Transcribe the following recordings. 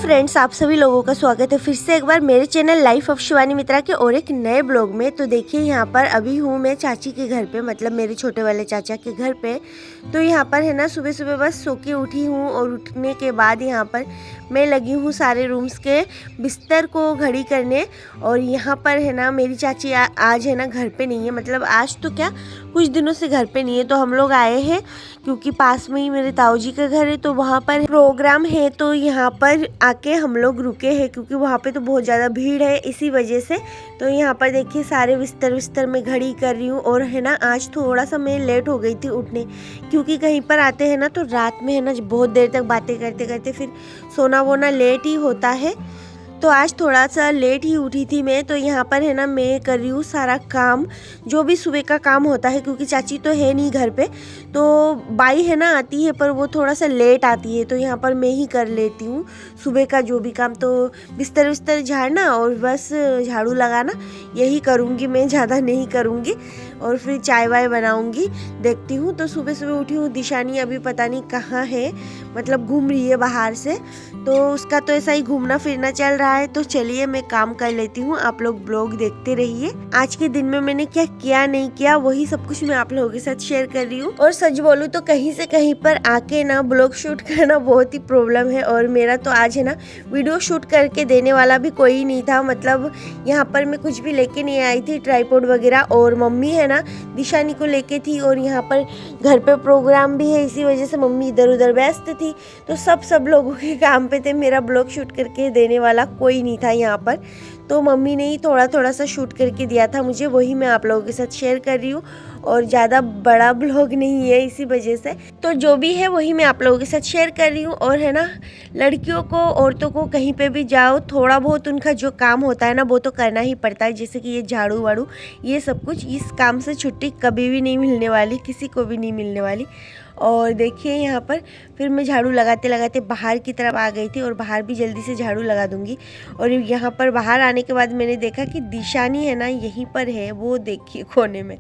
Friends, आप सभी लोगों का स्वागत है फिर से एक बार मेरे चैनल लाइफ ऑफ शिवानी मित्रा के और एक नए ब्लॉग में। तो देखिए यहाँ पर अभी हूँ मैं चाची के घर पे, मतलब मेरे छोटे वाले चाचा के घर पे। तो यहाँ पर है ना सुबह सुबह बस सो के उठी हूँ और उठने के बाद यहाँ पर मैं लगी हूँ सारे रूम्स के बिस्तर को घड़ी करने। और यहाँ पर है ना मेरी चाची आज है ना घर पे नहीं है, मतलब आज तो क्या कुछ दिनों से घर पे नहीं है। तो हम लोग आए हैं क्योंकि पास में ही मेरे ताऊ जी का घर है, तो वहाँ पर प्रोग्राम है। तो यहाँ पर आके हम लोग रुके हैं क्योंकि वहाँ पे तो बहुत ज़्यादा भीड़ है इसी वजह से। तो यहाँ पर देखिए सारे बिस्तर में घड़ी कर रही हूँ। और है ना आज थोड़ा सा मैं लेट हो गई थी उठने, क्योंकि कहीं पर आते हैं ना तो रात में है ना बहुत देर तक बातें करते करते फिर सोना वोना लेट ही होता है। तो आज थोड़ा सा लेट ही उठी थी मैं। तो यहाँ पर है ना मैं कर रही हूँ सारा काम, जो भी सुबह का काम होता है, क्योंकि चाची तो है नहीं घर पे। तो बाई है ना आती है पर वो थोड़ा सा लेट आती है, तो यहाँ पर मैं ही कर लेती हूँ सुबह का जो भी काम। तो बिस्तर विस्तर झाड़ना और बस झाड़ू लगाना यही करूँगी मैं, ज़्यादा नहीं करूँगी। और फिर चाय वाय बनाऊँगी, देखती हूँ। तो सुबह सुबह उठी हूँ, दिशानी अभी पता नहीं कहाँ है, मतलब घूम रही है बाहर से। तो उसका तो ऐसा ही घूमना फिरना चल रहा है। तो चलिए मैं काम कर लेती हूँ, आप लोग ब्लॉग देखते रहिए। आज के दिन में मैंने क्या किया नहीं किया वही सब कुछ मैं आप लोगों के साथ शेयर कर रही हूँ। और सच बोलूँ तो कहीं से कहीं पर आके ना ब्लॉग शूट करना बहुत ही प्रॉब्लम है। और मेरा तो आज है ना वीडियो शूट करके देने वाला भी कोई नहीं था, मतलब यहाँ पर मैं कुछ भी लेके नहीं आई थी, ट्राइपॉड वगैरह। और मम्मी है ना दिशानी को लेके थी, और यहाँ पर घर पे प्रोग्राम भी है, इसी वजह से मम्मी इधर उधर व्यस्त थी। तो सब लोगों के काम पे थे, मेरा ब्लॉग शूट करके देने वाला कोई नहीं था यहाँ पर। तो मम्मी ने ही थोड़ा सा शूट करके दिया था मुझे, वही मैं आप लोगों के साथ शेयर कर रही हूँ। और ज़्यादा बड़ा ब्लॉग नहीं है इसी वजह से, तो जो भी है वही मैं आप लोगों के साथ शेयर कर रही हूँ। और है ना लड़कियों को, औरतों को कहीं पे भी जाओ, थोड़ा बहुत उनका जो काम होता है ना वो तो करना ही पड़ता है, जैसे कि ये झाड़ू वाड़ू ये सब कुछ। इस काम से छुट्टी कभी भी नहीं मिलने वाली, किसी को भी नहीं मिलने वाली। और देखिए यहाँ पर फिर मैं झाड़ू लगाते लगाते बाहर की तरफ आ गई थी, और बाहर भी जल्दी से झाड़ू लगा दूंगी। और यहाँ पर बाहर आने के बाद मैंने देखा कि दिशानी है ना यहीं पर है, वो देखिए कोने में।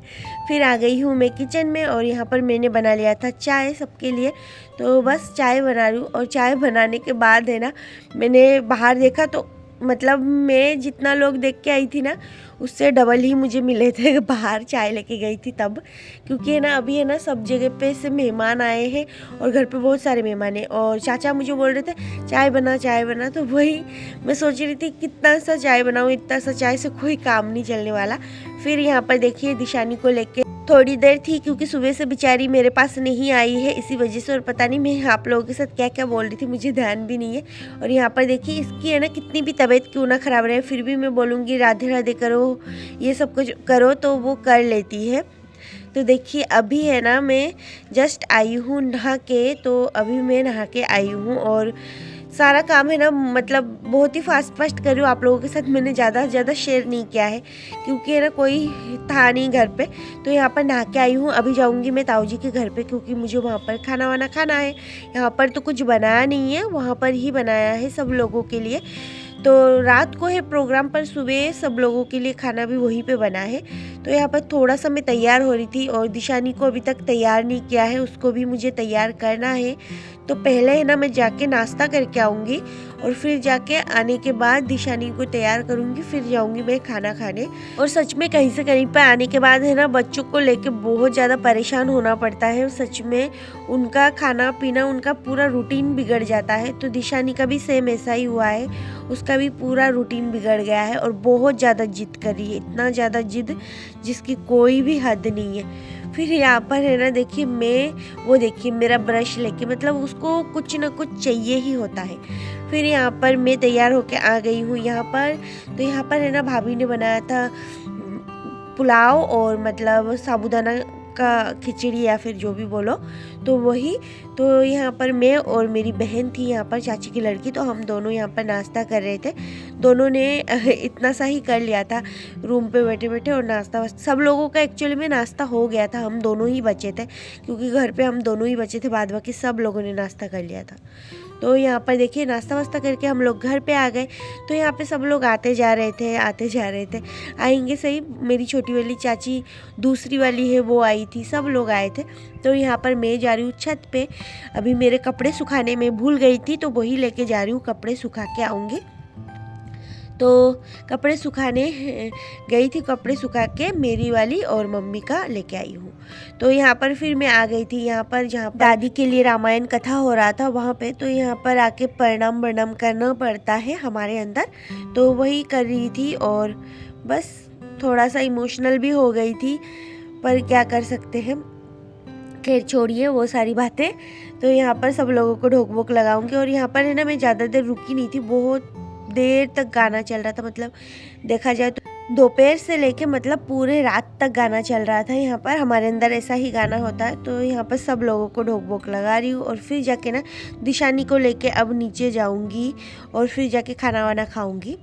फिर आ गई हूँ मैं किचन में, और यहाँ पर मैंने बना लिया था चाय सबके लिए। तो बस चाय बना रही हूँ। और चाय बनाने के बाद है ना मैंने बाहर देखा, तो मतलब मैं जितना लोग देख के आई थी ना उससे डबल ही मुझे मिले थे बाहर चाय लेके गई थी तब। क्योंकि है ना अभी है ना सब जगह पे से मेहमान आए हैं, और घर पे बहुत सारे मेहमान हैं। और चाचा मुझे बोल रहे थे चाय बना, तो वही मैं सोच रही थी कितना सा चाय बनाऊँ, इतना सा चाय से कोई काम नहीं चलने वाला। फिर यहाँ पर देखिए दिशानी को लेके थोड़ी देर थी, क्योंकि सुबह से बेचारी मेरे पास नहीं आई है इसी वजह से। और पता नहीं मैं आप लोगों के साथ क्या क्या बोल रही थी, मुझे ध्यान भी नहीं है। और यहाँ पर देखिए इसकी है ना कितनी भी तबीयत क्यों ना ख़राब रहे, फिर भी मैं बोलूँगी राधे राधे करो, ये सब कुछ करो, तो वो कर लेती है। तो देखिए अभी है ना मैं जस्ट आई हूँ नहा के, तो अभी मैं नहा के आई हूँ। और सारा काम है ना मतलब बहुत ही फास्ट कर रही हूँ आप लोगों के साथ। मैंने ज़्यादा शेयर नहीं किया है क्योंकि है ना कोई था नहीं घर पे। तो यहाँ पर नहा के आई हूँ, अभी जाऊँगी मैं ताऊ जी के घर पे, क्योंकि मुझे वहाँ पर खाना वाना खाना है। यहाँ पर तो कुछ बनाया नहीं है, वहाँ पर ही बनाया है सब लोगों के लिए। तो रात को है प्रोग्राम, पर सुबह सब लोगों के लिए खाना भी वहीं पे बना है। तो यहाँ पर थोड़ा सा मैं तैयार हो रही थी, और दिशानी को अभी तक तैयार नहीं किया है, उसको भी मुझे तैयार करना है। तो पहले है ना मैं जाके नाश्ता करके आऊँगी, और फिर जाके आने के बाद दिशानी को तैयार करूँगी, फिर जाऊँगी मैं खाना खाने। और सच में कहीं से कहीं पर आने के बाद है ना बच्चों को लेके बहुत ज़्यादा परेशान होना पड़ता है। सच में उनका खाना पीना, उनका पूरा रूटीन बिगड़ जाता है। तो दिशानी का भी सेम ऐसा ही हुआ है, उसका भी पूरा रूटीन बिगड़ गया है, और बहुत ज़्यादा जिद कर रही है, इतना ज़्यादा जिद जिसकी कोई भी हद नहीं है। फिर यहाँ पर है ना देखिए मैं, वो देखिए मेरा ब्रश लेके, मतलब उसको कुछ ना कुछ चाहिए ही होता है। फिर यहाँ पर मैं तैयार होके आ गई हूँ यहाँ पर। तो यहाँ पर है ना भाभी ने बनाया था पुलाव, और मतलब साबूदाना का खिचड़ी या फिर जो भी बोलो, तो वही। तो यहाँ पर मैं और मेरी बहन थी यहाँ पर, चाची की लड़की, तो हम दोनों यहाँ पर नाश्ता कर रहे थे। दोनों ने इतना सा ही कर लिया था रूम पे बैठे बैठे, और नाश्ता सब लोगों का एक्चुअली में नाश्ता हो गया था, हम दोनों ही बचे थे, क्योंकि घर पे हम दोनों ही बचे थे, बाद बाकी सब लोगों ने नाश्ता कर लिया था। तो यहाँ पर देखिए नाश्ता वास्ता करके हम लोग घर पे आ गए। तो यहाँ पे सब लोग आते जा रहे थे, आएंगे सही। मेरी छोटी वाली चाची, दूसरी वाली है वो आई थी, सब लोग आए थे। तो यहाँ पर मैं जा रही हूँ छत पे। अभी मेरे कपड़े सुखाने में भूल गई थी, तो वही लेके जा रही हूँ, कपड़े सुखा के आऊँगी। तो कपड़े सुखाने गई थी, कपड़े सुखा के मेरी वाली और मम्मी का लेके आई हूँ। तो यहाँ पर फिर मैं आ गई थी यहाँ पर, जहाँ पर दादी के लिए रामायण कथा हो रहा था वहाँ पे। तो यहाँ पर आके प्रणाम करना पड़ता है हमारे अंदर, तो वही कर रही थी। और बस थोड़ा सा इमोशनल भी हो गई थी, पर क्या कर सकते हैं। खैर छोड़िए वो सारी बातें। तो यहाँ पर सब लोगों को ढोक वोक लगाऊंगी। और यहाँ पर है ना, मैं ज़्यादा देर रुकी नहीं थी, बहुत देर तक गाना चल रहा था। मतलब देखा जाए तो दोपहर से लेके मतलब पूरे रात तक गाना चल रहा था। यहाँ पर हमारे अंदर ऐसा ही गाना होता है। तो यहाँ पर सब लोगों को ढोक वोक लगा रही हूँ। और फिर जाके ना दिशानी को लेके अब नीचे जाऊँगी और फिर जाके खाना वाना खाऊँगी।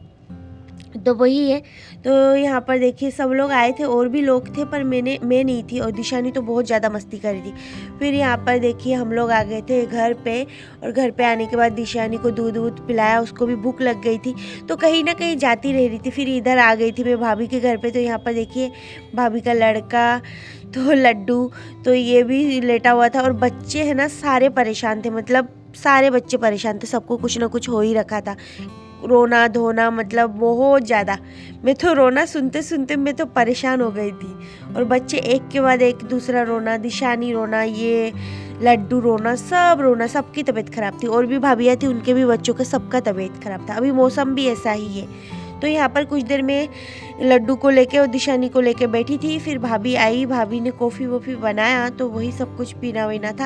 तो वही है। तो यहाँ पर देखिए सब लोग आए थे, और भी लोग थे, पर मैं नहीं थी। और दिशानी तो बहुत ज़्यादा मस्ती कर रही थी। फिर यहाँ पर देखिए हम लोग आ गए थे घर पे। और घर पे आने के बाद दिशानी को दूध पिलाया, उसको भी भूख लग गई थी, तो कहीं ना कहीं जाती रह रही थी। फिर इधर आ गई थी मैं भाभी के घर पे। तो यहाँ पर देखिए भाभी का लड़का तो लड्डू, तो ये भी लेटा हुआ था। और बच्चे है ना सारे परेशान थे, मतलब सारे बच्चे परेशान थे, सबको कुछ ना कुछ हो ही रखा था। रोना धोना मतलब बहुत ज़्यादा। मैं तो रोना सुनते सुनते मैं तो परेशान हो गई थी। और बच्चे एक के बाद एक दूसरा रोना, दिशानी रोना, ये लड्डू रोना, सब रोना, सबकी तबीयत ख़राब थी। और भी भाभियाँ थी, उनके भी बच्चों का सबका तबीयत ख़राब था। अभी मौसम भी ऐसा ही है। तो यहाँ पर कुछ देर में लड्डू को लेके और दिशानी को लेके बैठी थी। फिर भाभी आई, भाभी ने कॉफ़ी वॉफ़ी बनाया, तो वही सब कुछ पीना वीना था।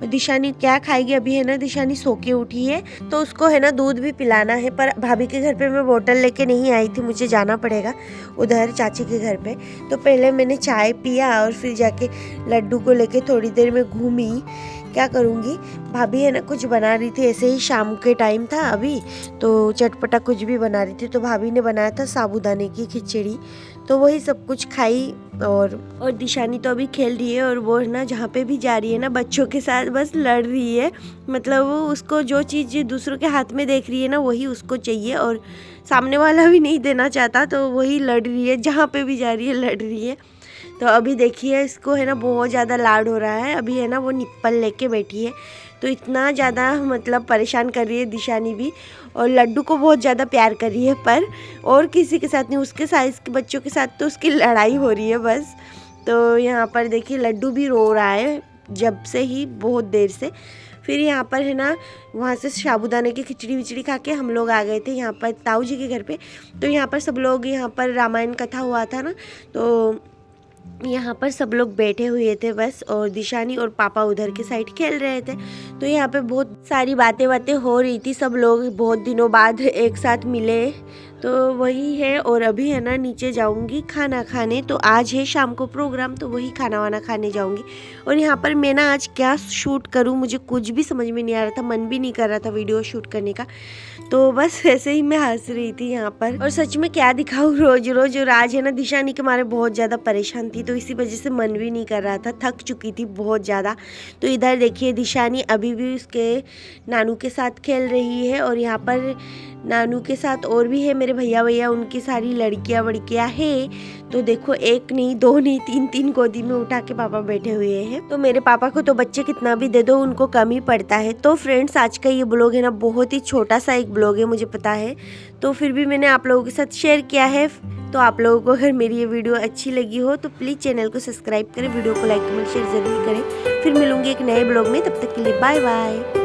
और दिशानी क्या खाएगी, अभी है ना दिशानी सो के उठी है, तो उसको है ना दूध भी पिलाना है। पर भाभी के घर पे मैं बोतल लेके नहीं आई थी, मुझे जाना पड़ेगा उधर चाची के घर पे। तो पहले मैंने चाय पिया और फिर जाके लड्डू को लेके थोड़ी देर में घूमी। क्या करूँगी, भाभी है ना कुछ बना रही थी, ऐसे ही शाम के टाइम था अभी, तो चटपटा कुछ भी बना रही थी। तो भाभी ने बनाया था साबूदाने की खिचड़ी, तो वही सब कुछ खाई। और दिशानी तो अभी खेल रही है। और वो है ना जहाँ पे भी जा रही है ना बच्चों के साथ बस लड़ रही है। मतलब वो उसको जो चीज़ दूसरों के हाथ में देख रही है ना वही उसको चाहिए, और सामने वाला भी नहीं देना चाहता, तो वही लड़ रही है, जहाँ पे भी जा रही है लड़ रही है। तो अभी देखिए इसको है ना बहुत ज़्यादा लाड हो रहा है। अभी है ना वो निप्पल लेके बैठी है, तो इतना ज़्यादा मतलब परेशान कर रही है दिशानी भी। और लड्डू को बहुत ज़्यादा प्यार कर रही है, पर और किसी के साथ नहीं, उसके साइज़ के बच्चों के साथ तो उसकी लड़ाई हो रही है बस। तो यहाँ पर देखिए लड्डू भी रो रहा है जब से ही, बहुत देर से। फिर यहाँ पर है ना वहाँ से साबूदाने की खिचड़ी विचड़ी खा के हम लोग आ गए थे यहाँ पर ताऊ जी के घर पे। तो यहाँ पर सब लोग, यहाँ पर रामायण कथा हुआ था ना, तो यहाँ पर सब लोग बैठे हुए थे बस। और दिशानी और पापा उधर के साइड खेल रहे थे। तो यहाँ पे बहुत सारी बातें हो रही थी, सब लोग बहुत दिनों बाद एक साथ मिले, तो वही है। और अभी है ना नीचे जाऊंगी खाना खाने, तो आज है शाम को प्रोग्राम, तो वही खाना वाना खाने जाऊंगी। और यहाँ पर मैं ना आज क्या शूट करूँ मुझे कुछ भी समझ में नहीं आ रहा था, मन भी नहीं कर रहा था वीडियो शूट करने का। तो बस ऐसे ही मैं हंस रही थी यहाँ पर। और सच में क्या दिखाऊँ रोज रोज। और आज है ना दिशानी के मारे बहुत ज़्यादा परेशान थी, तो इसी वजह से मन भी नहीं कर रहा था, थक चुकी थी बहुत ज़्यादा। तो इधर देखिए दिशानी अभी भी उसके नानू के साथ खेल रही है। और यहाँ पर नानू के साथ और भी है मेरे भैया, उनकी सारी लड़कियाँ वड़कियाँ है। तो देखो एक नहीं, दो नहीं, तीन तीन गोदी में उठा के पापा बैठे हुए हैं। तो मेरे पापा को तो बच्चे कितना भी दे दो उनको कम ही पड़ता है। तो फ्रेंड्स आज का ये ब्लॉग है ना बहुत ही छोटा सा एक ब्लॉग है, मुझे पता है, तो फिर भी मैंने आप लोगों के साथ शेयर किया है। तो आप लोगों को अगर मेरी ये वीडियो अच्छी लगी हो तो प्लीज़ चैनल को सब्सक्राइब करें, वीडियो को लाइक कमेंट शेयर ज़रूर करें। फिर मिलूंगी एक नए ब्लॉग में, तब तक के लिए बाय बाय।